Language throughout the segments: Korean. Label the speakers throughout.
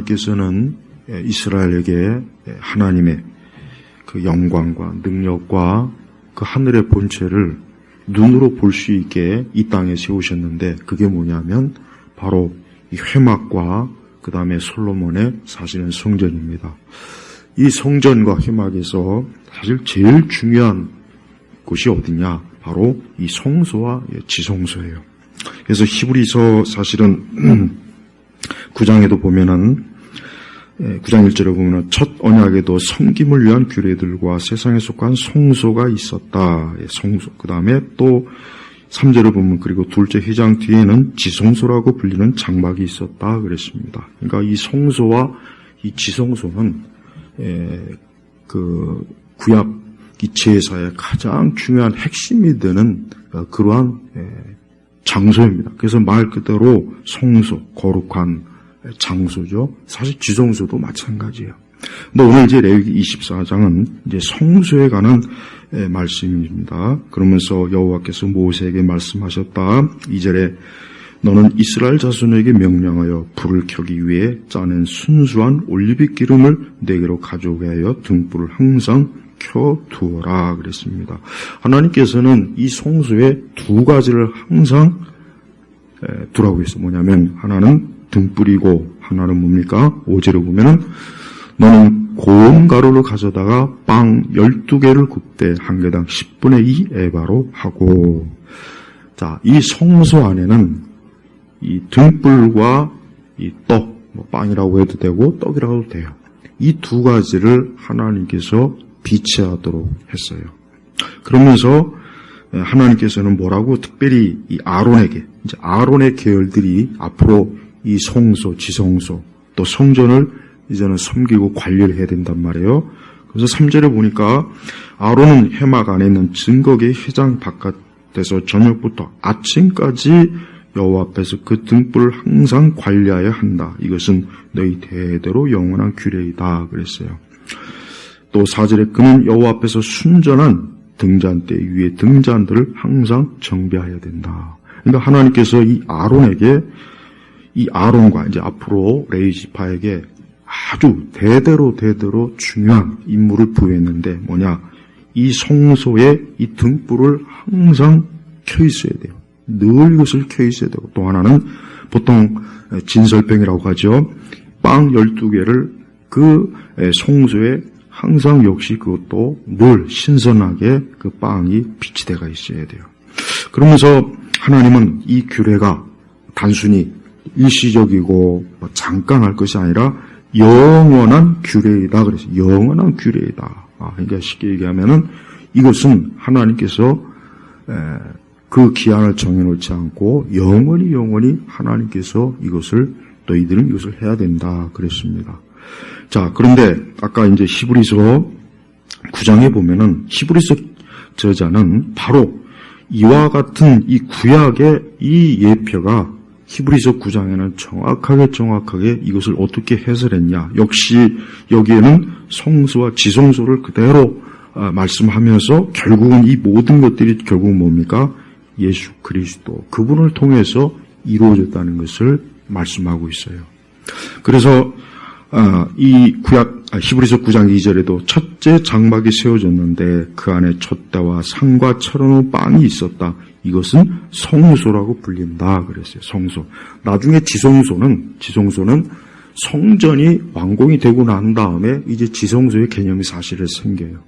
Speaker 1: 하나님께서는 이스라엘에게 하나님의 그 영광과 능력과 그 하늘의 본체를 눈으로 볼 수 있게 이 땅에 세우셨는데, 그게 뭐냐면 바로 이 회막과 그 다음에 솔로몬의 사실은 성전입니다. 이 성전과 회막에서 사실 제일 중요한 곳이 어디냐? 바로 이 성소와 지성소예요. 그래서 히브리서 사실은 9장에도 보면은 9장 1절에 보면은 첫 언약에도 섬김을 위한 규례들과 세상에 속한 성소가 있었다. 성소. 그 다음에 또 3절을 보면 그리고 둘째 회장 뒤에는 지성소라고 불리는 장막이 있었다 그랬습니다. 그러니까 이 성소와 이 지성소는 그 구약 이 제사의 가장 중요한 핵심이 되는 그러한 장소입니다. 그래서 말 그대로 성소, 거룩한 장소죠. 사실 지성소도 마찬가지예요. 근데 오늘 이제 레위기 24장은 이제 성소에 관한 말씀입니다. 그러면서 여호와께서 모세에게 말씀하셨다. 2절에 너는 이스라엘 자손에게 명령하여 불을 켜기 위해 짜낸 순수한 올리브 기름을 내게로 가져오게 하여 등불을 항상 켜두어라 그랬습니다. 하나님께서는 이 성소에 두 가지를 항상 두라고 했어요. 뭐냐면 하나는 등불이고 하나는 뭡니까? 5절에 보면은 너는 고운 가루를 가져다가 빵 12개를 굽되 한 개당 10분의 2 에바로 하고. 자, 이 성소 안에는 이 등불과 이 떡, 뭐 빵이라고 해도 되고 떡이라고 해도 돼요. 이 두 가지를 하나님께서 비치하도록 했어요. 그러면서 하나님께서는 뭐라고 특별히 이 아론에게, 이제 아론의 계열들이 앞으로 이 성소, 지성소, 또 성전을 이제는 섬기고 관리를 해야 된단 말이에요. 그래서 3절에 보니까 아론은 회막 안에 있는 증거계 회장 바깥에서 저녁부터 아침까지 여호와 앞에서 그 등불을 항상 관리하여야 한다. 이것은 너희 대대로 영원한 규례이다 그랬어요. 또 4절에 그는 여호와 앞에서 순전한 등잔대 위에 등잔들을 항상 정비해야 된다. 그러니까 하나님께서 이 아론에게, 이 아론과 이제 앞으로 레위 지파에게 아주 대대로 중요한 임무를 부여했는데 뭐냐? 이 성소에 이 등불을 항상 켜 있어야 돼요. 늘 이것을 켜 있어야 되고, 또 하나는 보통 진설병이라고 하죠. 빵 12개를 그 성소에 항상 역시 그것도 늘 신선하게 그 빵이 비치되어 있어야 돼요. 그러면서 하나님은 이 규례가 단순히 일시적이고 잠깐 할 것이 아니라 영원한 규례이다 그래서 영원한 규례이다. 그러니까 쉽게 얘기하면은 이것은 하나님께서 그 기한을 정해놓지 않고 영원히 하나님께서 이것을 너희들은 이것을 해야 된다 그랬습니다. 자, 그런데 아까 이제 히브리서 9장에 보면은 히브리서 저자는 바로 이와 같은 이 구약의 이 예표가 히브리서 9장에는 정확하게 이것을 어떻게 해설했냐. 역시 여기에는 성소와 지성소를 그대로 말씀하면서 결국은 이 모든 것들이 결국 뭡니까? 예수 그리스도 그분을 통해서 이루어졌다는 것을 말씀하고 있어요. 그래서 이 구약 히브리서 9장 2절에도 첫째 장막이 세워졌는데 그 안에 촛대와 상과 철원의 빵이 있었다. 이것은 성소라고 불린다 그랬어요. 성소. 나중에 지성소는 성전이 완공이 되고 난 다음에 이제 지성소의 개념이 사실은 생겨요.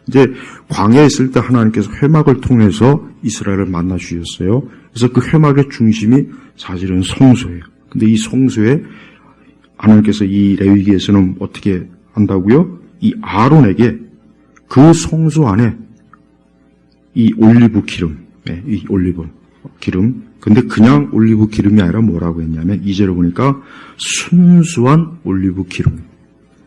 Speaker 1: 이제 광야에 있을 때 하나님께서 회막을 통해서 이스라엘을 만나 주셨어요. 그래서 그 회막의 중심이 사실은 성소예요. 근데 이 성소에 하나님께서 이 레위기에서는 어떻게 한다고요? 이 아론에게 그 성소 안에 이 올리브 기름, 이 올리브 기름. 근데 그냥 올리브 기름이 아니라 뭐라고 했냐면 2절에 보니까 순수한 올리브 기름.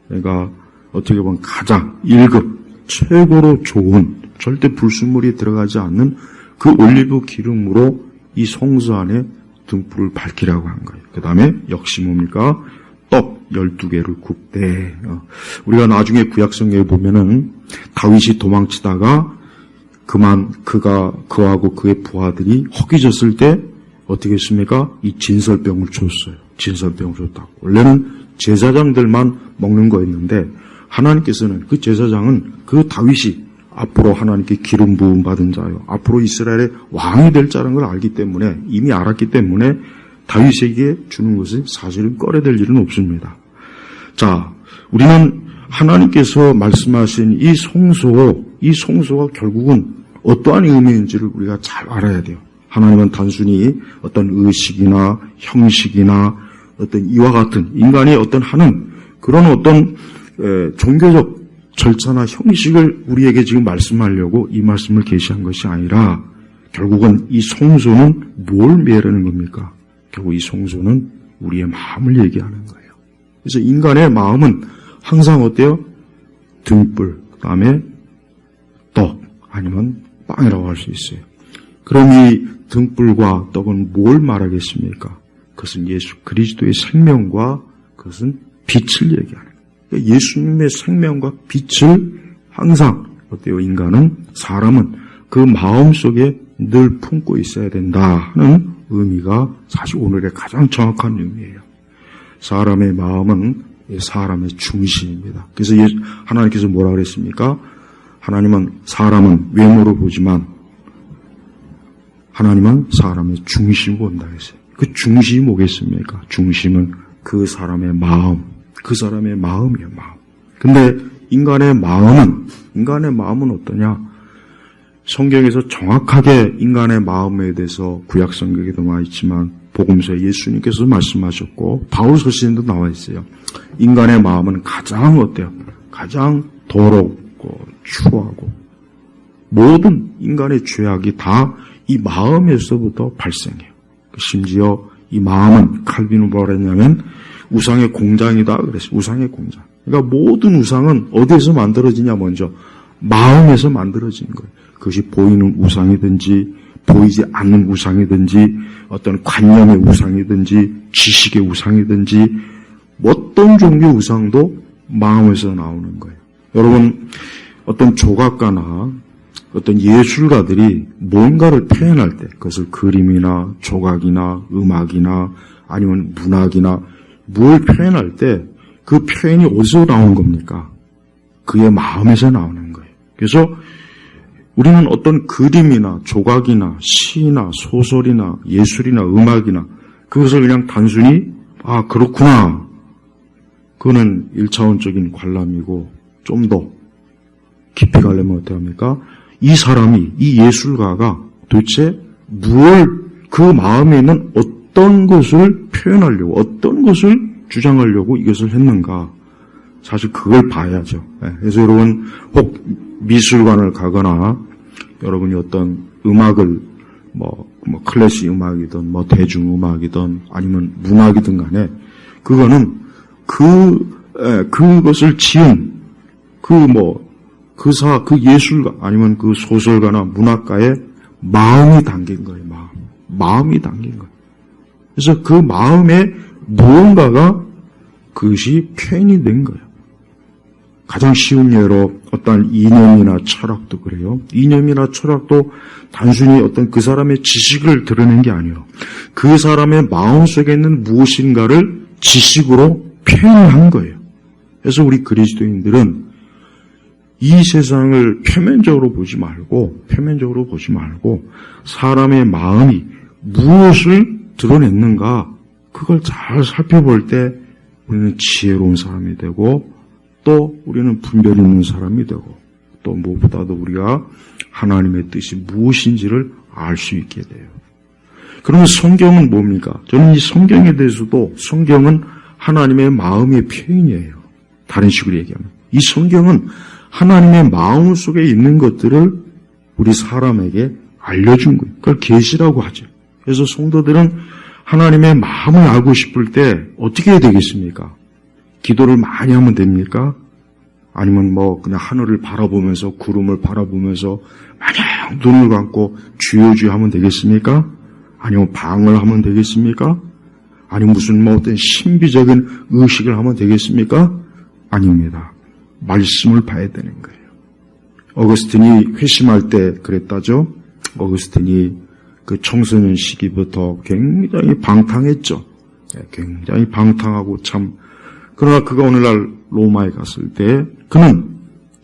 Speaker 1: 그러니까 어떻게 보면 가장 1급 최고로 좋은 절대 불순물이 들어가지 않는 그 올리브 기름으로 이 성소 안에 등불을 밝히라고 한 거예요. 그 다음에 역시 뭡니까? 떡 12개를 굽되. 우리가 나중에 구약성경에 보면은 다윗이 도망치다가 그하고 그의 부하들이 허기졌을 때 어떻게 했습니까? 이 진설병을 줬어요. 진설병을 줬다고. 원래는 제사장들만 먹는 거였는데 하나님께서는 그 제사장은 그 다윗이 앞으로 하나님께 기름 부음 받은 자요, 앞으로 이스라엘의 왕이 될 자라는 걸 알기 때문에, 이미 알았기 때문에 다윗에게 주는 것은 사실은 꺼려될 일은 없습니다. 자, 우리는 하나님께서 말씀하신 이 송소가 결국은 어떠한 의미인지를 우리가 잘 알아야 돼요. 하나님은 단순히 어떤 의식이나 형식이나 어떤 이와 같은 인간이 어떤 하는 그런 어떤 종교적 절차나 형식을 우리에게 지금 말씀하려고 이 말씀을 계시한 것이 아니라, 결국은 이 송소는 뭘 말하는 겁니까? 결국 이 송소는 우리의 마음을 얘기하는 거예요. 그래서 인간의 마음은 항상 어때요? 등불, 그 다음에 떡, 아니면 빵이라고 할 수 있어요. 그럼 이 등불과 떡은 뭘 말하겠습니까? 그것은 예수 그리스도의 생명과 그것은 빛을 얘기하는 거예요. 그러니까 예수님의 생명과 빛을 항상 어때요? 사람은 그 마음 속에 늘 품고 있어야 된다 하는 의미가 사실 오늘의 가장 정확한 의미예요. 사람의 마음은 사람의 중심입니다. 그래서 하나님께서 뭐라 그랬습니까? 사람은 외모로 보지만 하나님은 사람의 중심을 본다 했어요. 그 중심이 뭐겠습니까? 중심은 그 사람의 마음, 그 사람의 마음이에요, 마음. 근데 인간의 마음은 어떠냐? 성경에서 정확하게 인간의 마음에 대해서 구약 성경에도 나와 있지만 복음서에 예수님께서 말씀하셨고 바울 서신에도 나와 있어요. 인간의 마음은 가장 어때요? 가장 더럽고 추하고 모든 인간의 죄악이 다 이 마음에서부터 발생해요. 심지어 이 마음은 칼빈은 뭐라 했냐면 우상의 공장이다 그랬어요. 우상의 공장. 그러니까 모든 우상은 어디에서 만들어지냐? 먼저 마음에서 만들어지는 거예요. 그것이 보이는 우상이든지 보이지 않는 우상이든지 어떤 관념의 우상이든지 지식의 우상이든지 어떤 종류의 우상도 마음에서 나오는 거예요. 여러분, 어떤 조각가나 어떤 예술가들이 뭔가를 표현할 때 그것을 그림이나 조각이나 음악이나 아니면 문학이나 뭘 표현할 때 그 표현이 어디서 나오는 겁니까? 그의 마음에서 나오는 거예요. 그래서 우리는 어떤 그림이나 조각이나 시나 소설이나 예술이나 음악이나 그것을 그냥 단순히 그렇구나. 그거는 1차원적인 관람이고 좀 더 깊이 가려면 어떻게 합니까? 이 예술가가 도대체 그 마음에 있는 어떤 것을 표현하려고, 어떤 것을 주장하려고 이것을 했는가. 사실 그걸 봐야죠. 그래서 여러분, 혹 미술관을 가거나 여러분이 어떤 음악을 클래식 음악이든 대중음악이든 아니면 문학이든 간에 그거는 그것을 지은 그 예술가 아니면 그 소설가나 문학가의 마음이 담긴 거예요. 마음이 담긴 거예요. 그래서 그 마음에 무언가가 그것이 표현이 된 거예요. 가장 쉬운 예로 어떤 이념이나 철학도 그래요. 이념이나 철학도 단순히 어떤 그 사람의 지식을 드러낸 게 아니에요. 그 사람의 마음속에 있는 무엇인가를 지식으로 표현한 거예요. 그래서 우리 그리스도인들은 이 세상을 표면적으로 보지 말고 사람의 마음이 무엇을 드러냈는가 그걸 잘 살펴볼 때 우리는 지혜로운 사람이 되고 또 우리는 분별 있는 사람이 되고 또 무엇보다도 우리가 하나님의 뜻이 무엇인지를 알 수 있게 돼요. 그러면 성경은 뭡니까? 저는 이 성경에 대해서도 성경은 하나님의 마음의 표현이에요. 다른 식으로 얘기하면 이 성경은 하나님의 마음 속에 있는 것들을 우리 사람에게 알려준 거예요. 그걸 계시라고 하죠. 그래서 성도들은 하나님의 마음을 알고 싶을 때 어떻게 해야 되겠습니까? 기도를 많이 하면 됩니까? 아니면 그냥 하늘을 바라보면서 구름을 바라보면서 마냥 눈을 감고 주여 주여 하면 되겠습니까? 아니면 방을 하면 되겠습니까? 아니면 무슨 어떤 신비적인 의식을 하면 되겠습니까? 아닙니다. 말씀을 봐야 되는 거예요. 어거스틴이 회심할 때 그랬다죠. 어거스틴이 그 청소년 시기부터 굉장히 방탕했죠. 굉장히 방탕하고 참 그러나 그가 오늘날 로마에 갔을 때 그는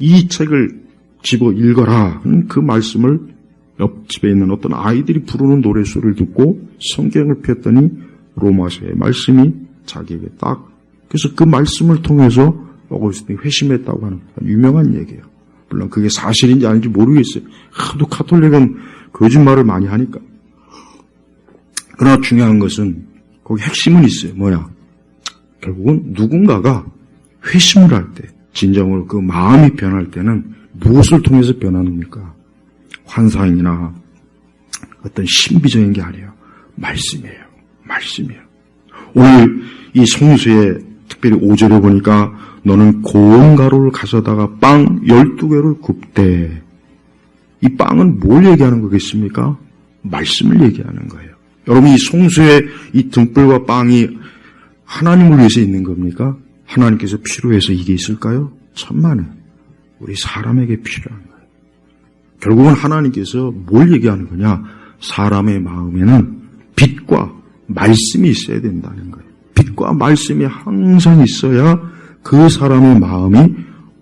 Speaker 1: 이 책을 집어 읽어라 하는 그 말씀을 옆집에 있는 어떤 아이들이 부르는 노래소리를 듣고 성경을 폈더니 로마서의 말씀이 자기에게 딱, 그래서 그 말씀을 통해서 어거스틴이 회심했다고 하는 유명한 얘기예요. 물론 그게 사실인지 아닌지 모르겠어요. 하도 카톨릭은 거짓말을 많이 하니까. 그러나 중요한 것은 거기 핵심은 있어요. 뭐냐? 결국은 누군가가 회심을 할 때, 진정으로 그 마음이 변할 때는 무엇을 통해서 변하는입니까? 환상이나 어떤 신비적인 게 아니에요. 말씀이에요. 말씀이에요. 오늘 이 성수에 특별히 5절에 보니까 너는 고운 가루를 가져다가 빵 12개를 굽되, 이 빵은 뭘 얘기하는 거겠습니까? 말씀을 얘기하는 거예요. 여러분, 이 송수에 이 등불과 빵이 하나님을 위해서 있는 겁니까? 하나님께서 필요해서 이게 있을까요? 천만에 우리 사람에게 필요한 거예요. 결국은 하나님께서 뭘 얘기하는 거냐? 사람의 마음에는 빛과 말씀이 있어야 된다는 거예요. 빛과 말씀이 항상 있어야 그 사람의 마음이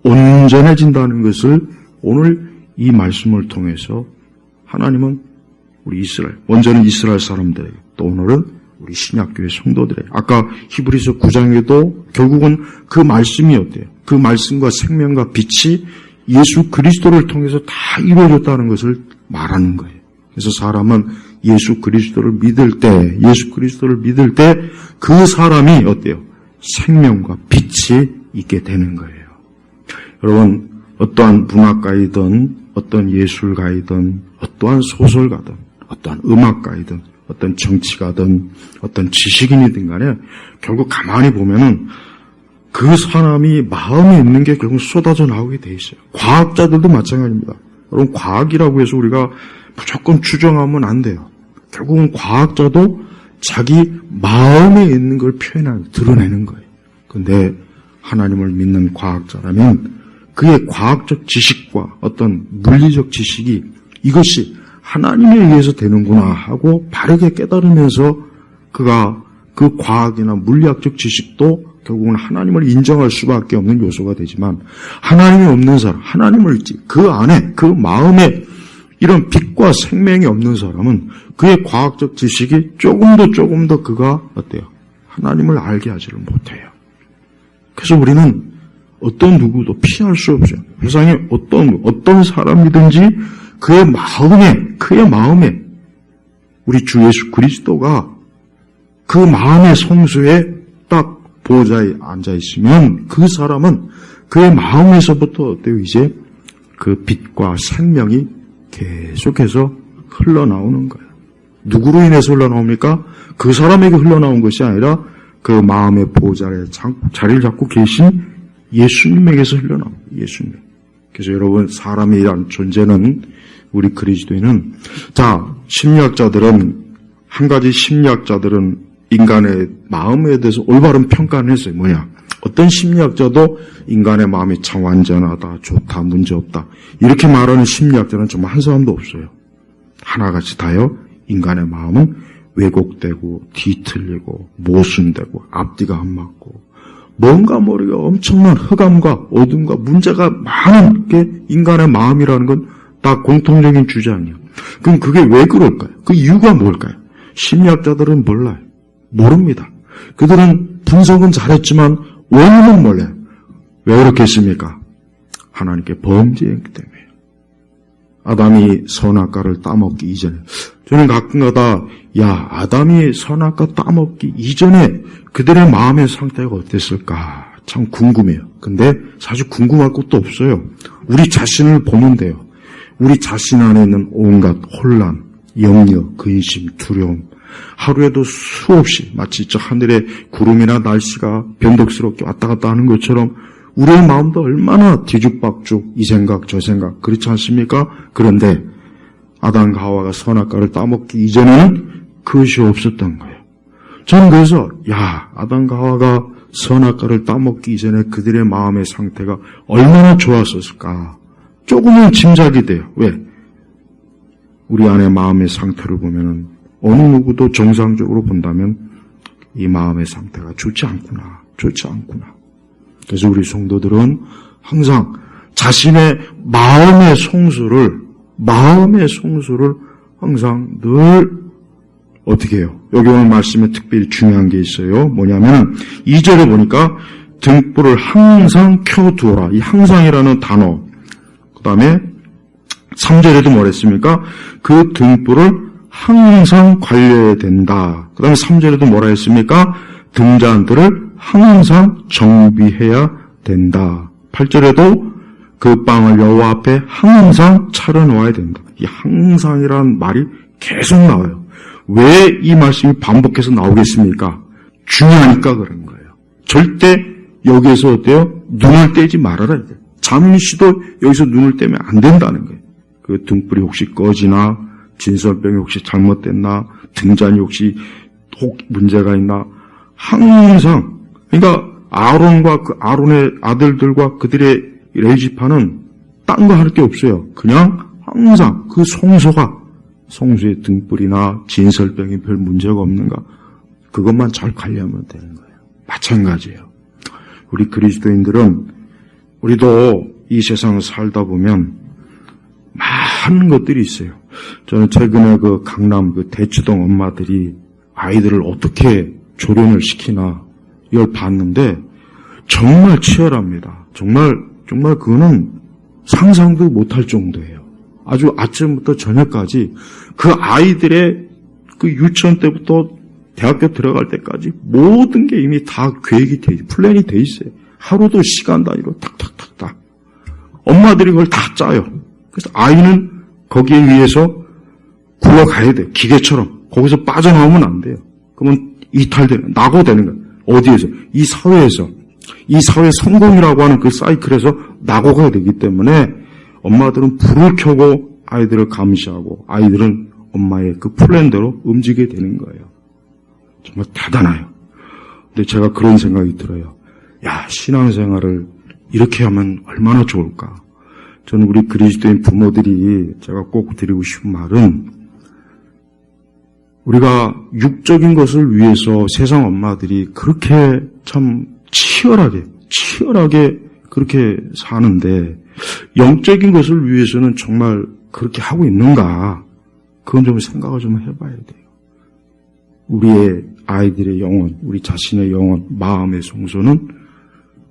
Speaker 1: 온전해진다는 것을 오늘 이 말씀을 통해서 하나님은 우리 이스라엘, 먼저는 이스라엘 사람들에게, 또 오늘은 우리 신약교회 성도들에게, 아까 히브리서 9장에도 결국은 그 말씀이 어때요? 그 말씀과 생명과 빛이 예수 그리스도를 통해서 다 이루어졌다는 것을 말하는 거예요. 그래서 사람은 예수 그리스도를 믿을 때, 그 사람이 어때요? 생명과 빛이 있게 되는 거예요. 여러분, 어떠한 문학가이든, 어떤 예술가이든, 어떠한 소설가든, 어떠한 음악가이든, 어떤 정치가든, 어떤 지식인이든 간에 결국 가만히 보면은 그 사람이 마음에 있는 게 결국 쏟아져 나오게 돼 있어요. 과학자들도 마찬가지입니다. 여러분, 과학이라고 해서 우리가 무조건 추정하면 안 돼요. 결국은 과학자도 자기 마음에 있는 걸 드러내는 거예요. 그런데 하나님을 믿는 과학자라면 그의 과학적 지식과 어떤 물리적 지식이 이것이 하나님에 의해서 되는구나 하고 바르게 깨달으면서 그가 그 과학이나 물리학적 지식도 결국은 하나님을 인정할 수밖에 없는 요소가 되지만, 하나님이 없는 사람, 하나님을 그 안에, 그 마음에 이런 빛과 생명이 없는 사람은 그의 과학적 지식이 조금 더 그가 어때요? 하나님을 알게 하지를 못해요. 그래서 우리는 어떤 누구도 피할 수 없어요. 세상에 어떤 사람이든지 그의 마음에 우리 주 예수 그리스도가 그 마음의 성수에 딱 보좌에 앉아 있으면 그 사람은 그의 마음에서부터 어때요? 이제 그 빛과 생명이 계속해서 흘러나오는 거예요. 누구로 인해서 흘러나옵니까? 그 사람에게 흘러나온 것이 아니라 그 마음의 보좌에 자리를 잡고 계신 예수님에게서 흘러나옵니다. 예수님. 그래서 여러분, 사람이란 존재는, 우리 그리스도인은, 심리학자들은 인간의 마음에 대해서 올바른 평가를 했어요. 뭐냐? 어떤 심리학자도 인간의 마음이 참 완전하다, 좋다, 문제없다, 이렇게 말하는 심리학자는 정말 한 사람도 없어요. 하나같이 다요. 인간의 마음은 왜곡되고 뒤틀리고 모순되고 앞뒤가 안 맞고 뭔가 모르게 엄청난 흑암과 어둠과 문제가 많은 게 인간의 마음이라는 건 다 공통적인 주장이에요. 그럼 그게 왜 그럴까요? 그 이유가 뭘까요? 심리학자들은 몰라요. 모릅니다. 그들은 분석은 잘했지만 원인은 몰라요. 왜 그렇게 했습니까? 하나님께 범죄했기 때문에요. 아담이 선악과를 따먹기 이전에, 저는 가끔가다 아담이 선악과 따먹기 이전에 그들의 마음의 상태가 어땠을까 참 궁금해요. 근데 사실 궁금할 것도 없어요. 우리 자신을 보면 돼요. 우리 자신 안에 있는 온갖 혼란, 염려, 근심, 두려움, 하루에도 수없이 마치 저 하늘에 구름이나 날씨가 변덕스럽게 왔다 갔다 하는 것처럼 우리의 마음도 얼마나 뒤죽박죽, 이 생각 저 생각, 그렇지 않습니까? 그런데 아담과 하와가 선악과를 따먹기 이전에는 그것이 없었던 거예요. 저는 그래서 아담과 하와가 선악과를 따먹기 이전에 그들의 마음의 상태가 얼마나 좋았었을까 조금은 짐작이 돼요. 왜? 우리 안의 마음의 상태를 보면은 어느 누구도 정상적으로 본다면 이 마음의 상태가 좋지 않구나. 그래서 우리 성도들은 항상 자신의 마음의 송수를 항상 늘 어떻게 해요? 여기 오늘 말씀에 특별히 중요한 게 있어요. 뭐냐면 2절에 보니까 등불을 항상 켜두어라. 이 항상이라는 단어. 그 다음에 3절에도 뭐랬습니까? 그 등불을 항상 관리해야 된다. 그 다음에 3절에도 뭐라 했습니까? 등잔들을 항상 정비해야 된다. 8절에도 그 빵을 여호와 앞에 항상 차려놓아야 된다. 이 항상이라는 말이 계속 나와요. 왜 이 말씀이 반복해서 나오겠습니까? 중요하니까 그런 거예요. 절대 여기에서 어때요? 눈을 떼지 말아라. 잠시도 여기서 눈을 떼면 안 된다는 거예요. 그 등불이 혹시 꺼지나, 진설병이 혹시 잘못됐나, 등잔이 혹시 문제가 있나, 항상, 그러니까 아론과 그 아론의 아들들과 그들의 레위지파는 딴 거 할 게 없어요. 그냥 항상 그 송수의 등불이나 진설병이 별 문제가 없는가, 그것만 잘 관리하면 되는 거예요. 마찬가지예요. 우리 그리스도인들은 우리도 이 세상을 살다 보면 많은 것들이 있어요. 저는 최근에 그 강남 그 대치동 엄마들이 아이들을 어떻게 조련을 시키나 이걸 봤는데 정말 치열합니다. 정말 그거는 상상도 못할 정도예요. 아주 아침부터 저녁까지 그 아이들의 그 유치원 때부터 대학교 들어갈 때까지 모든 게 이미 다 계획이 돼 있어요. 플랜이 돼 있어요. 하루도 시간 단위로 탁탁탁탁. 엄마들이 그걸 다 짜요. 그래서 아이는 거기에 의해서 굴러가야 돼요. 기계처럼. 거기서 빠져나오면 안 돼요. 그러면 이탈되는, 낙오되는 거예요. 어디에서? 이 사회에서. 이 사회 성공이라고 하는 그 사이클에서 낙오가 되기 때문에 엄마들은 불을 켜고 아이들을 감시하고 아이들은 엄마의 그 플랜대로 움직이게 되는 거예요. 정말 대단해요. 근데 제가 그런 생각이 들어요. 야, 신앙생활을 이렇게 하면 얼마나 좋을까. 저는 우리 그리스도인 부모들이 제가 꼭 드리고 싶은 말은 우리가 육적인 것을 위해서 세상 엄마들이 그렇게 참 치열하게 그렇게 사는데 영적인 것을 위해서는 정말 그렇게 하고 있는가? 그건 좀 생각을 좀 해봐야 돼요. 우리의 아이들의 영혼, 우리 자신의 영혼, 마음의 성소는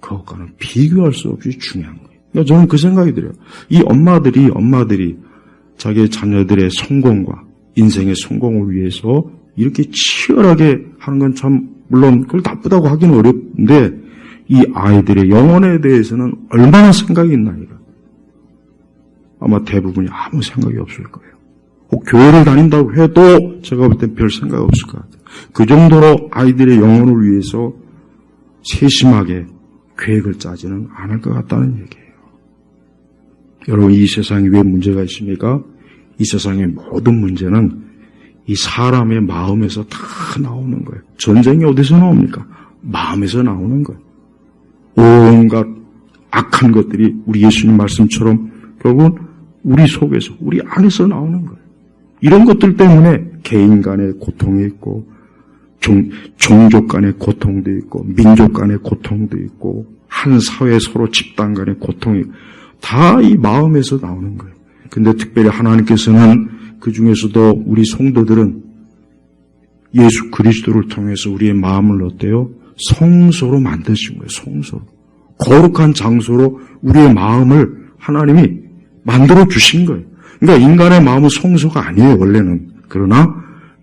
Speaker 1: 그것과는 비교할 수 없이 중요한 거예요. 그러니까 저는 그 생각이 들어요. 이 엄마들이 자기의 자녀들의 성공과 인생의 성공을 위해서 이렇게 치열하게 하는 건 참 물론 그걸 나쁘다고 하기는 어렵는데 이 아이들의 영혼에 대해서는 얼마나 생각이 있나 이거. 아마 대부분이 아무 생각이 없을 거예요. 혹 교회를 다닌다고 해도 제가 볼 땐 별 생각이 없을 것 같아요. 그 정도로 아이들의 영혼을 위해서 세심하게 계획을 짜지는 않을 것 같다는 얘기예요. 여러분, 이 세상에 왜 문제가 있습니까? 이 세상의 모든 문제는 이 사람의 마음에서 다 나오는 거예요. 전쟁이 어디서 나옵니까? 마음에서 나오는 거예요. 온갖 악한 것들이 우리 예수님 말씀처럼 결국은 우리 속에서, 우리 안에서 나오는 거예요. 이런 것들 때문에 개인 간의 고통이 있고 종족 간의 고통도 있고 민족 간의 고통도 있고 한 사회 서로 집단 간의 고통이 다 이 마음에서 나오는 거예요. 근데 특별히 하나님께서는 그 중에서도 우리 성도들은 예수 그리스도를 통해서 우리의 마음을 어때요? 성소로 만드신 거예요. 성소로. 거룩한 장소로 우리의 마음을 하나님이 만들어 주신 거예요. 그러니까 인간의 마음은 성소가 아니에요, 원래는. 그러나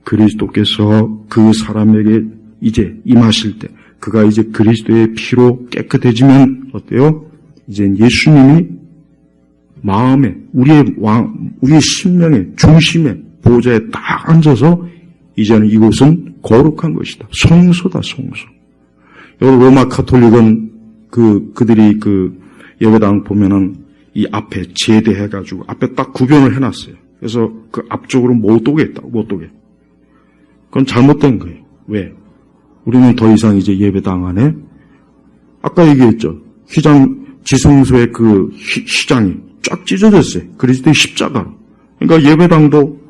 Speaker 1: 그리스도께서 그 사람에게 이제 임하실 때, 그가 이제 그리스도의 피로 깨끗해지면 어때요? 이제 예수님이 마음에, 우리의 심령의 중심에, 보좌에 딱 앉아서 이제는 이곳은 거룩한 것이다. 성소다, 성소. 여러분, 로마 카톨릭은 그들이 예배당 보면은 이 앞에 제대해가지고 앞에 딱 구변을 해놨어요. 그래서 그 앞쪽으로 못 오게 했다고, 못 오게. 그건 잘못된 거예요. 왜? 우리는 더 이상 이제 예배당 안에, 아까 얘기했죠. 지성소의 그 휘장이 쫙 찢어졌어요. 그리스도의 십자가로. 그러니까 예배당도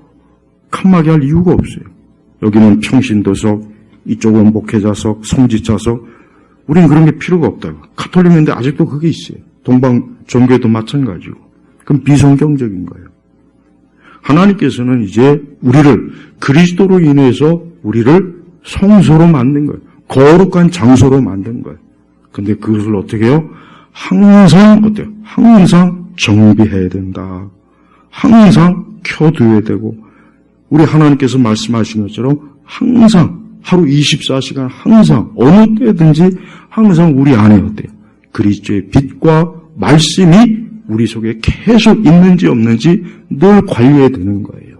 Speaker 1: 칸막이 할 이유가 없어요. 여기는 평신도석, 이쪽은 목회자석, 성지차석, 우린 그런 게 필요가 없다고. 가톨릭인데 아직도 그게 있어요. 동방 종교도 마찬가지고. 그럼 비성경적인 거예요. 하나님께서는 이제 우리를 그리스도로 인해서 우리를 성소로 만든 거예요. 거룩한 장소로 만든 거예요. 근데 그것을 어떻게 해요? 항상 어때요? 항상 정비해야 된다. 항상 켜두어야 되고, 우리 하나님께서 말씀하신 것처럼 항상 하루 24시간 항상 어느 때든지 항상 우리 안에 어때요? 그리스도의 빛과 말씀이 우리 속에 계속 있는지 없는지 늘 관리해야 되는 거예요.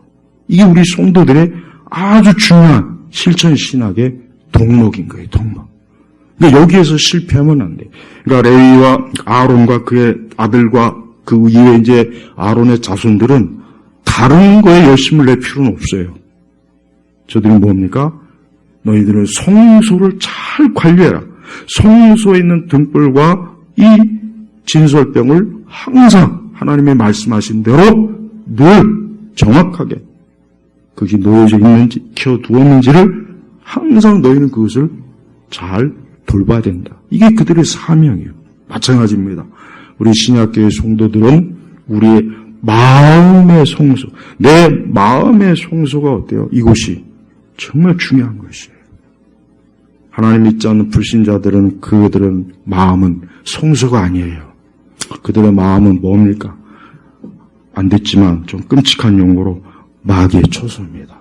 Speaker 1: 이게 우리 성도들의 아주 중요한 실천 신학의 덕목인 거예요. 덕목. 근데 여기에서 실패하면 안 돼. 그러니까 레위와 아론과 그의 아들과 그 이외에 이제 아론의 자손들은 다른 거에 열심을 낼 필요는 없어요. 저들은 뭡니까? 너희들은 성소를 잘 관리해라. 성소에 있는 등불과 이 진설병을 항상 하나님의 말씀하신 대로 늘 정확하게 그것이 놓여져 있는지 켜두었는지를 항상 너희는 그것을 잘 돌봐야 된다. 이게 그들의 사명이에요. 마찬가지입니다. 우리 신약교회 성도들은 우리의 마음의 성소, 내 마음의 성소가 어때요? 이곳이 정말 중요한 것이에요. 하나님 믿지 않는 불신자들은 그들은 마음은 성소가 아니에요. 그들의 마음은 뭡니까? 안 됐지만 좀 끔찍한 용어로 마귀의 초소입니다.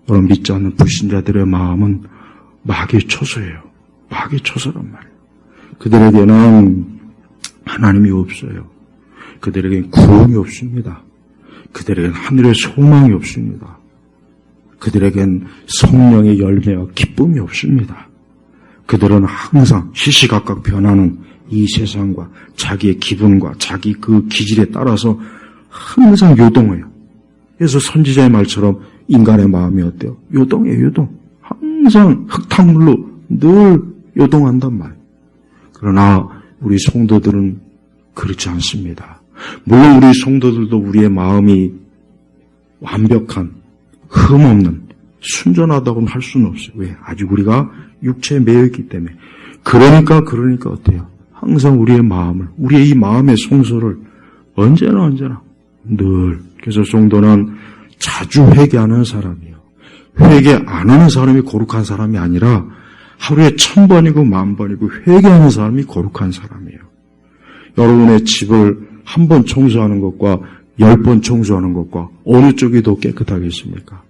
Speaker 1: 여러분 믿지 않는 불신자들의 마음은 마귀의 초소예요. 마귀의 초소란 말이에요. 그들에게는 하나님이 없어요. 그들에게는 구원이 없습니다. 그들에게는 하늘의 소망이 없습니다. 그들에게는 성령의 열매와 기쁨이 없습니다. 그들은 항상 시시각각 변하는 이 세상과 자기의 기분과 자기 그 기질에 따라서 항상 요동해요. 그래서 선지자의 말처럼 인간의 마음이 어때요? 요동해요, 요동. 항상 흙탕물로 늘 요동한단 말이에요. 그러나 우리 성도들은 그렇지 않습니다. 물론 우리 성도들도 우리의 마음이 완벽한, 흠없는, 순전하다고는 할 수는 없어요. 왜? 아직 우리가 육체에 매여 있기 때문에. 그러니까 어때요? 항상 우리의 마음을, 우리의 이 마음의 성소를 언제나 늘. 그래서 성도는 자주 회개하는 사람이에요. 회개 안 하는 사람이 거룩한 사람이 아니라 하루에 1000번이고 10,000번이고 회개하는 사람이 거룩한 사람이에요. 여러분의 집을 한 번 청소하는 것과 10번 청소하는 것과 어느 쪽이 더 깨끗하겠습니까?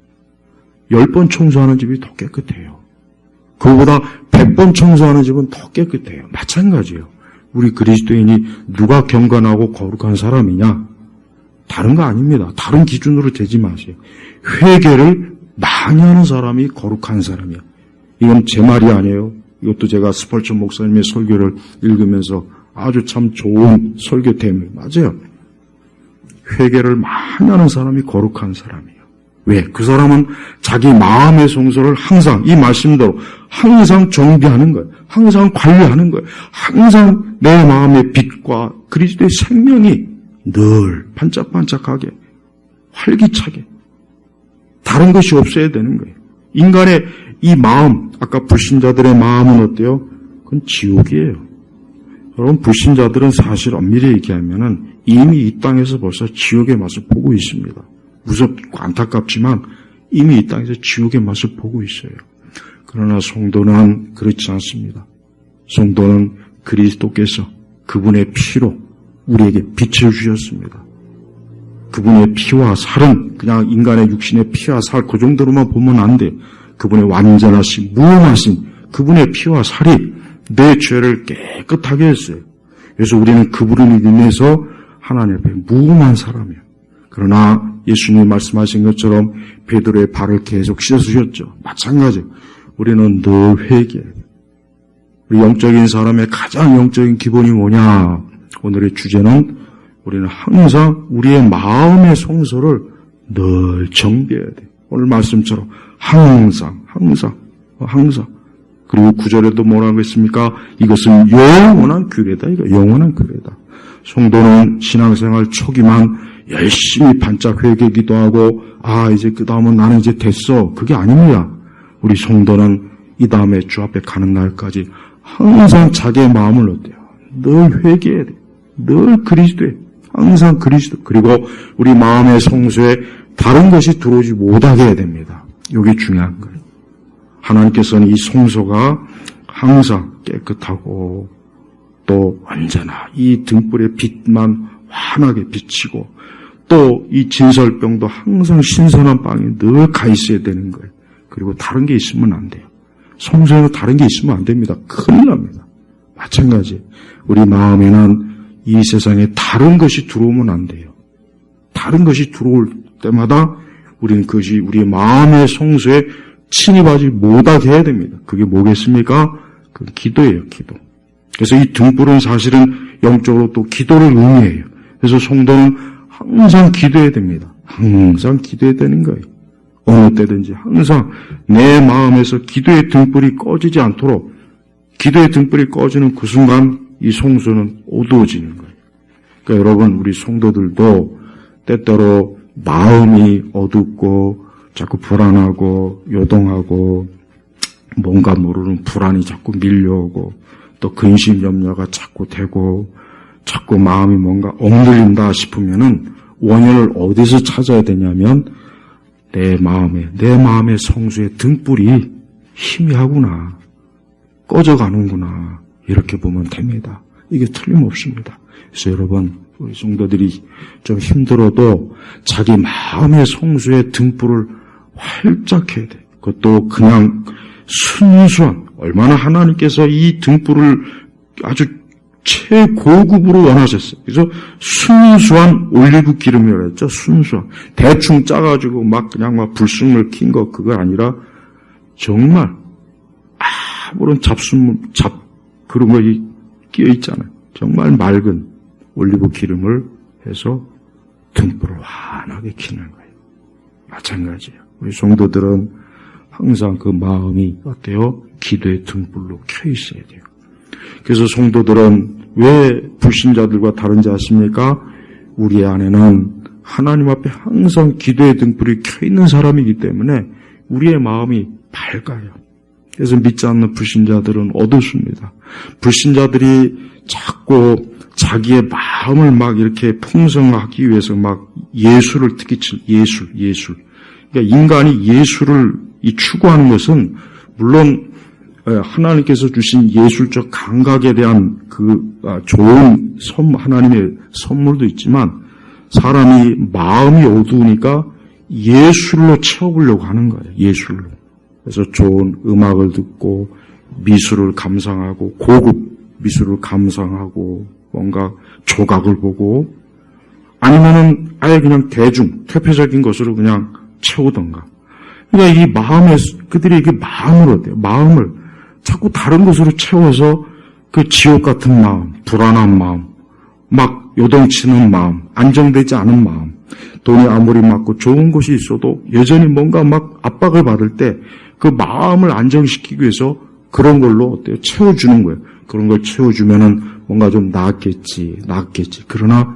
Speaker 1: 10번 청소하는 집이 더 깨끗해요. 그거보다 100번 청소하는 집은 더 깨끗해요. 마찬가지예요. 우리 그리스도인이 누가 경건하고 거룩한 사람이냐? 다른 거 아닙니다. 다른 기준으로 재지 마세요. 회개를 많이 하는 사람이 거룩한 사람이야. 이건 제 말이 아니에요. 이것도 제가 스펄전 목사님의 설교를 읽으면서 아주 참 좋은 설교템이에요. 맞아요. 회개를 많이 하는 사람이 거룩한 사람이에요. 왜? 그 사람은 자기 마음의 성소를 항상 이 말씀대로 항상 정비하는 거예요. 항상 관리하는 거예요. 항상 내 마음의 빛과 그리스도의 생명이 늘 반짝반짝하게 활기차게 다른 것이 없어야 되는 거예요. 인간의 이 마음, 아까 불신자들의 마음은 어때요? 그건 지옥이에요. 여러분 불신자들은 사실 엄밀히 얘기하면은 이미 이 땅에서 벌써 지옥의 맛을 보고 있습니다. 무섭고 안타깝지만 이미 이 땅에서 지옥의 맛을 보고 있어요. 그러나 성도는 그렇지 않습니다. 성도는 그리스도께서 그분의 피로 우리에게 빛을 주셨습니다. 그분의 피와 살은 그냥 인간의 육신의 피와 살 그 정도로만 보면 안 돼. 그분의 완전하신 무한하신 그분의 피와 살이 내 죄를 깨끗하게 했어요. 그래서 우리는 그분을 인해서 하나님 앞에 무궁한 사람이에요. 그러나 예수님이 말씀하신 것처럼 베드로의 발을 계속 씻어주셨죠. 마찬가지예요. 우리는 늘 회개해야 돼요. 우리 영적인 사람의 가장 영적인 기본이 뭐냐? 오늘의 주제는 우리는 항상 우리의 마음의 성소를 늘 정비해야 돼요. 오늘 말씀처럼 항상. 그리고 9절에도 뭐라고 했습니까? 이것은 영원한 규례다. 이거 영원한 규례다. 성도는 신앙생활 초기만 열심히 반짝 회개 기도하고 이제 그 다음은 나는 이제 됐어. 그게 아닙니다. 우리 성도는 이 다음에 주 앞에 가는 날까지 항상 자기의 마음을 어때요? 늘 회개해야 돼요. 늘 그리스도에, 항상 그리스도. 그리고 우리 마음의 성소에 다른 것이 들어오지 못하게 해야 됩니다. 이게 중요한 거예요. 하나님께서는 이 성소가 항상 깨끗하고 또 언제나 이 등불의 빛만 환하게 비치고 또 이 진설병도 항상 신선한 빵이 늘 가 있어야 되는 거예요. 그리고 다른 게 있으면 안 돼요. 성소에는 다른 게 있으면 안 됩니다. 큰일 납니다. 마찬가지 우리 마음에는 이 세상에 다른 것이 들어오면 안 돼요. 다른 것이 들어올 때마다 우리는 그것이 우리 마음의 성소에 침입하지 못하게 해야 됩니다. 그게 뭐겠습니까? 그 기도예요, 기도. 그래서 이 등불은 사실은 영적으로 또 기도를 의미해요. 그래서 성도는 항상 기도해야 됩니다. 항상 기도해야 되는 거예요. 어느 때든지 항상 내 마음에서 기도의 등불이 꺼지지 않도록 기도의 등불이 꺼지는 그 순간 이 성소는 어두워지는 거예요. 그러니까 여러분 우리 성도들도 때때로 마음이 어둡고 자꾸 불안하고 요동하고 뭔가 모르는 불안이 자꾸 밀려오고 또 근심 염려가 자꾸 되고 자꾸 마음이 뭔가 억눌린다 싶으면은 원인을 어디서 찾아야 되냐면 내 마음의 성소의 등불이 희미하구나, 꺼져가는구나 이렇게 보면 됩니다. 이게 틀림없습니다. 그래서 여러분 우리 성도들이 좀 힘들어도 자기 마음의 성소의 등불을 활짝 해야 돼요. 그것도 그냥 순수한 얼마나 하나님께서 이 등불을 아주 최고급으로 원하셨어요. 그래서 순수한 올리브 기름이라고 했죠. 순수한. 대충 짜가지고 막 그냥 막 불순물 킨 거 그거 아니라 정말 아무런 그런 거 끼어 있잖아요. 정말 맑은 올리브 기름을 해서 등불을 환하게 켜는 거예요. 마찬가지예요. 우리 성도들은 항상 그 마음이 어때요? 기도의 등불로 켜 있어야 돼요. 그래서 성도들은 왜 불신자들과 다른지 아십니까? 우리 안에는 하나님 앞에 항상 기도의 등불이 켜 있는 사람이기 때문에 우리의 마음이 밝아요. 그래서 믿지 않는 불신자들은 어둡습니다. 불신자들이 자꾸 자기의 마음을 막 이렇게 풍성하기 위해서 막 예술을 특히 예술. 그러니까 인간이 예술을 추구하는 것은 물론 하나님께서 주신 예술적 감각에 대한 좋은 하나님의 선물도 있지만 사람이 마음이 어두우니까 예술로 채워보려고 하는 거예요. 예술로. 그래서 좋은 음악을 듣고 미술을 감상하고 고급 미술을 감상하고 뭔가 조각을 보고 아니면은 아예 그냥 퇴폐적인 것으로 그냥 채우던가. 그러니까 이 마음에 그들이 이게 마음을 어때요? 마음을 자꾸 다른 것으로 채워서 그 지옥 같은 마음, 불안한 마음, 막 요동치는 마음, 안정되지 않은 마음, 돈이 아무리 많고 좋은 곳이 있어도 여전히 뭔가 막 압박을 받을 때 그 마음을 안정시키기 위해서 그런 걸로 어때요? 채워주는 거예요. 그런 걸 채워주면은 뭔가 좀 나았겠지. 그러나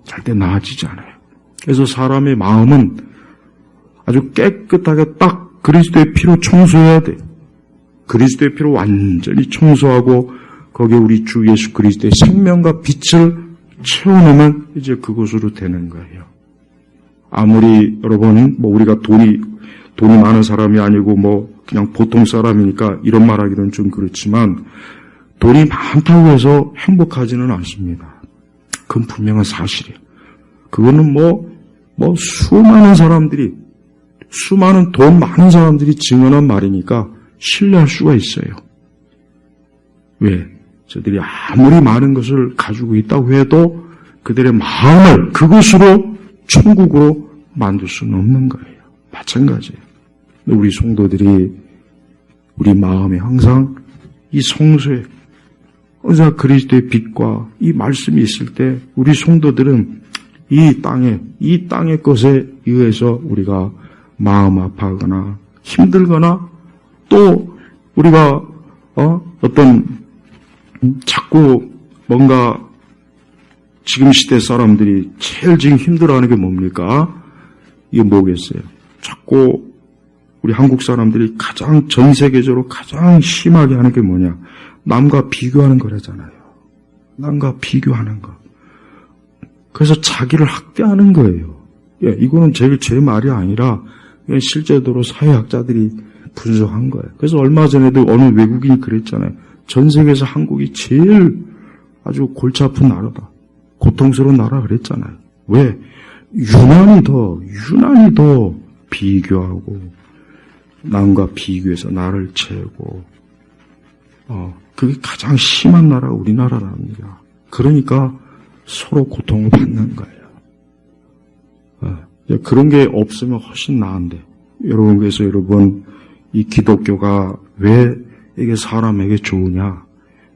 Speaker 1: 절대 나아지지 않아요. 그래서 사람의 마음은 아주 깨끗하게 딱 그리스도의 피로 청소해야 돼요. 그리스도의 피로 완전히 청소하고 거기에 우리 주 예수 그리스도의 생명과 빛을 채워놓으면 이제 그것으로 되는 거예요. 아무리 여러분 우리가 돈이 많은 사람이 아니고 그냥 보통 사람이니까 이런 말하기는 좀 그렇지만 돈이 많다고 해서 행복하지는 않습니다. 그건 분명한 사실이에요. 그거는 수많은 돈 많은 사람들이 증언한 말이니까 신뢰할 수가 있어요. 왜? 저들이 아무리 많은 것을 가지고 있다고 해도 그들의 마음을 그것으로 천국으로 만들 수는 없는 거예요. 마찬가지예요. 우리 성도들이 우리 마음에 항상 이 성소에 항상 그리스도의 빛과 이 말씀이 있을 때 우리 성도들은 이 땅의 것에 의해서 우리가 마음 아파하거나 힘들거나 또 우리가 자꾸 뭔가 지금 시대 사람들이 제일 지금 힘들어하는 게 뭡니까? 이게 뭐겠어요? 자꾸 우리 한국 사람들이 전 세계적으로 가장 심하게 하는 게 뭐냐? 남과 비교하는 거라잖아요. 남과 비교하는 거. 그래서 자기를 학대하는 거예요. 예, 이거는 제 말이 아니라 실제로 사회학자들이 분석한 거예요. 그래서 얼마 전에도 어느 외국인이 그랬잖아요. 전 세계에서 한국이 제일 아주 골치 아픈 나라다. 고통스러운 나라 그랬잖아요. 왜? 유난히 더 비교하고 남과 비교해서 나를 채우고 그게 가장 심한 나라가 우리나라랍니다. 그러니까 서로 고통을 받는 거예요. 그런 게 없으면 훨씬 나은데 여러분, 그래서 여러분, 이 기독교가 왜 이게 사람에게 좋으냐?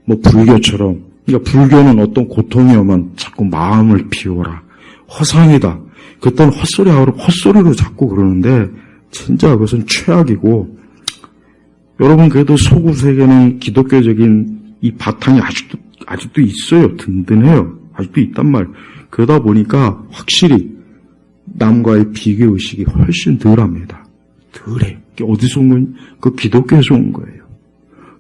Speaker 1: 뭐 불교처럼, 그러니까 불교는 어떤 고통이 오면 자꾸 마음을 비워라. 허상이다. 그때는 헛소리로 자꾸 그러는데 진짜 그것은 최악이고, 여러분 그래도 서구 세계는 기독교적인 이 바탕이 아직도 있어요. 든든해요. 아직도 있단 말. 그러다 보니까 확실히 남과의 비교 의식이 훨씬 덜합니다. 덜해. 어디서 온 건? 그 기독교에서 온 거예요.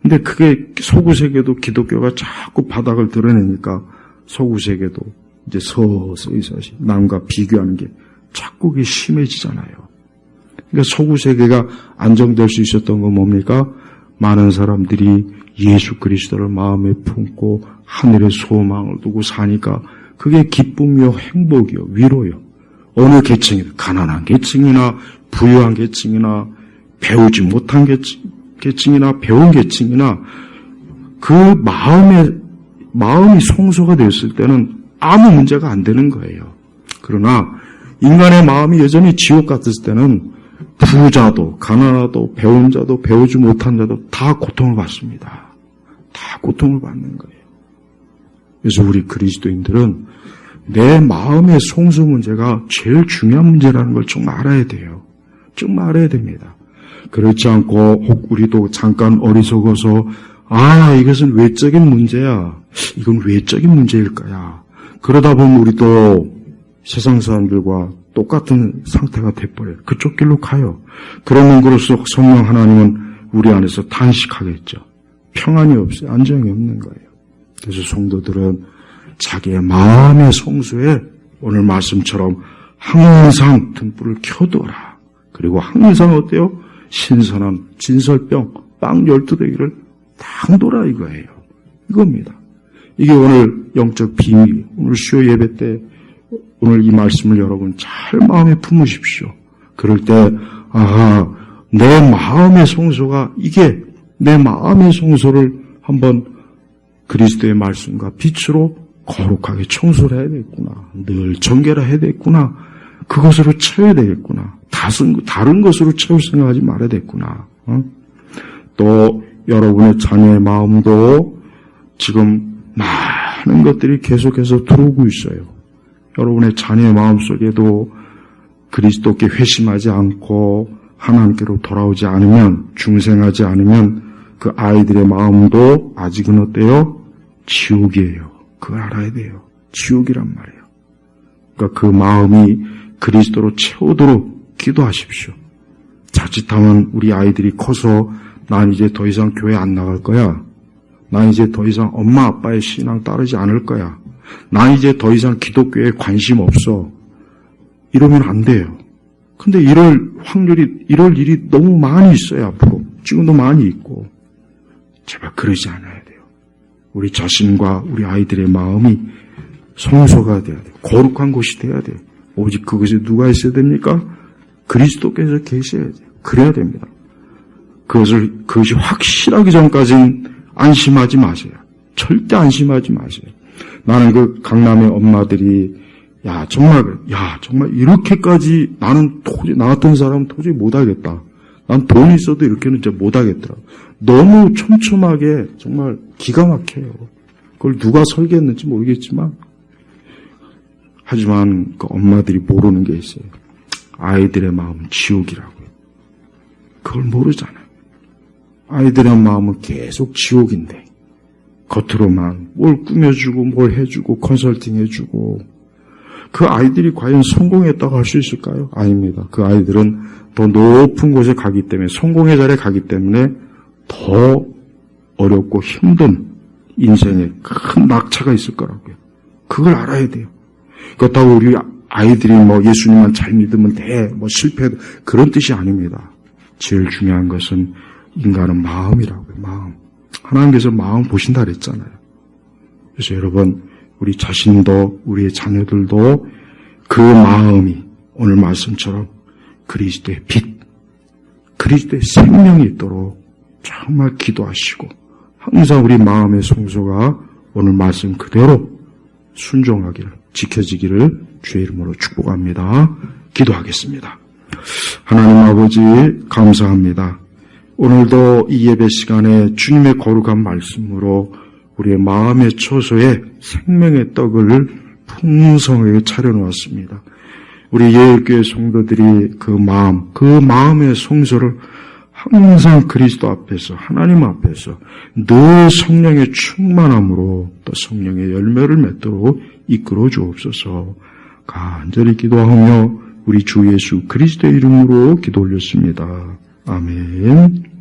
Speaker 1: 근데 그게 서구 세계도 기독교가 자꾸 바닥을 드러내니까 서구 세계도 이제 서서히 남과 비교하는 게 자꾸 그게 심해지잖아요. 그러니까 서구 세계가 안정될 수 있었던 건 뭡니까? 많은 사람들이 예수 그리스도를 마음에 품고 하늘의 소망을 두고 사니까 그게 기쁨이요, 행복이요, 위로요. 어느 계층이나, 가난한 계층이나 부유한 계층이나 배우지 못한 계층이나 배운 계층이나 그 마음이 성소가 됐을 때는 아무 문제가 안 되는 거예요. 그러나 인간의 마음이 여전히 지옥 같았을 때는 부자도 가난하도 배운 자도 배우지 못한 자도 다 고통을 받습니다. 다 고통을 받는 거예요. 그래서 우리 그리스도인들은 내 마음의 성소 문제가 제일 중요한 문제라는 걸 좀 알아야 돼요. 좀 알아야 됩니다. 그렇지 않고 혹 우리도 잠깐 어리석어서 이것은 외적인 문제야. 이건 외적인 문제일 거야. 그러다 보면 우리도 세상 사람들과 똑같은 상태가 돼버려요. 그쪽 길로 가요. 그러면 그럴수록 성령 하나님은 우리 안에서 탄식하겠죠. 평안이 없어요. 안정이 없는 거예요. 그래서 성도들은 자기의 마음의 성소에 오늘 말씀처럼 항상 등불을 켜두어라. 그리고 항상 어때요? 신선한 진설병 빵 12대기를 당도라 이거예요. 이겁니다. 이게 오늘 영적 비밀, 오늘 수요 예배 때 오늘 이 말씀을 여러분 잘 마음에 품으십시오. 그럴 때 내 마음의 성소가 이게 내 마음의 성소를 한번 그리스도의 말씀과 빛으로 거룩하게 청소를 해야 되겠구나. 늘 정결을 해야 되겠구나. 그것으로 채워야 되겠구나. 다른 것으로 채울 생각하지 말아야 되겠구나. 또 여러분의 자녀의 마음도 지금 많은 것들이 계속해서 들어오고 있어요. 여러분의 자녀의 마음속에도 그리스도께 회심하지 않고 하나님께로 돌아오지 않으면, 중생하지 않으면 그 아이들의 마음도 아직은 어때요? 지옥이에요. 그걸 알아야 돼요. 지옥이란 말이에요. 그러니까 그 마음이 그리스도로 채우도록 기도하십시오. 자칫하면 우리 아이들이 커서 난 이제 더 이상 교회 안 나갈 거야. 난 이제 더 이상 엄마 아빠의 신앙 따르지 않을 거야. 난 이제 더 이상 기독교에 관심 없어. 이러면 안 돼요. 근데 이럴 일이 너무 많이 있어요, 앞으로. 지금도 많이 있고. 제발 그러지 않아야 돼요. 우리 자신과 우리 아이들의 마음이 성소가 돼야 돼요. 거룩한 곳이 돼야 돼요. 오직 그것에 누가 있어야 됩니까? 그리스도께서 계셔야 돼요. 그래야 됩니다. 그것이 확실하기 전까지는 안심하지 마세요. 절대 안심하지 마세요. 나는 그 강남의 엄마들이 정말 이렇게까지 나는 도저히 나 같은 사람은 도저히 못하겠다. 난 돈이 있어도 이렇게는 진짜 못하겠더라. 너무 촘촘하게 정말 기가 막혀요. 그걸 누가 설계했는지 모르겠지만 하지만 그 엄마들이 모르는 게 있어요. 아이들의 마음은 지옥이라고요. 그걸 모르잖아요. 아이들의 마음은 계속 지옥인데 겉으로만 뭘 꾸며주고 뭘 해주고 컨설팅 해주고 그 아이들이 과연 성공했다고 할 수 있을까요? 아닙니다. 그 아이들은 더 높은 곳에 가기 때문에 성공의 자리에 가기 때문에 더 어렵고 힘든 인생에 큰 낙차가 있을 거라고요. 그걸 알아야 돼요. 그렇다고 우리 아이들이 예수님만 잘 믿으면 돼, 실패해도 그런 뜻이 아닙니다. 제일 중요한 것은 인간은 마음이라고요. 마음. 하나님께서 마음 보신다 그랬잖아요. 그래서 여러분, 우리 자신도 우리의 자녀들도 그 마음이 오늘 말씀처럼 그리스도의 빛, 그리스도의 생명이 있도록 정말 기도하시고 항상 우리 마음의 성소가 오늘 말씀 그대로 순종하기를, 지켜지기를 주의 이름으로 축복합니다. 기도하겠습니다. 하나님 아버지 감사합니다. 오늘도 이 예배 시간에 주님의 거룩한 말씀으로 우리의 마음의 처소에 생명의 떡을 풍성하게 차려놓았습니다. 우리 예일교회 성도들이 그 마음의 성소를 항상 그리스도 앞에서, 하나님 앞에서 늘 성령의 충만함으로 또 성령의 열매를 맺도록 이끌어 주옵소서. 간절히 기도하며 우리 주 예수 그리스도의 이름으로 기도 올렸습니다. 아멘.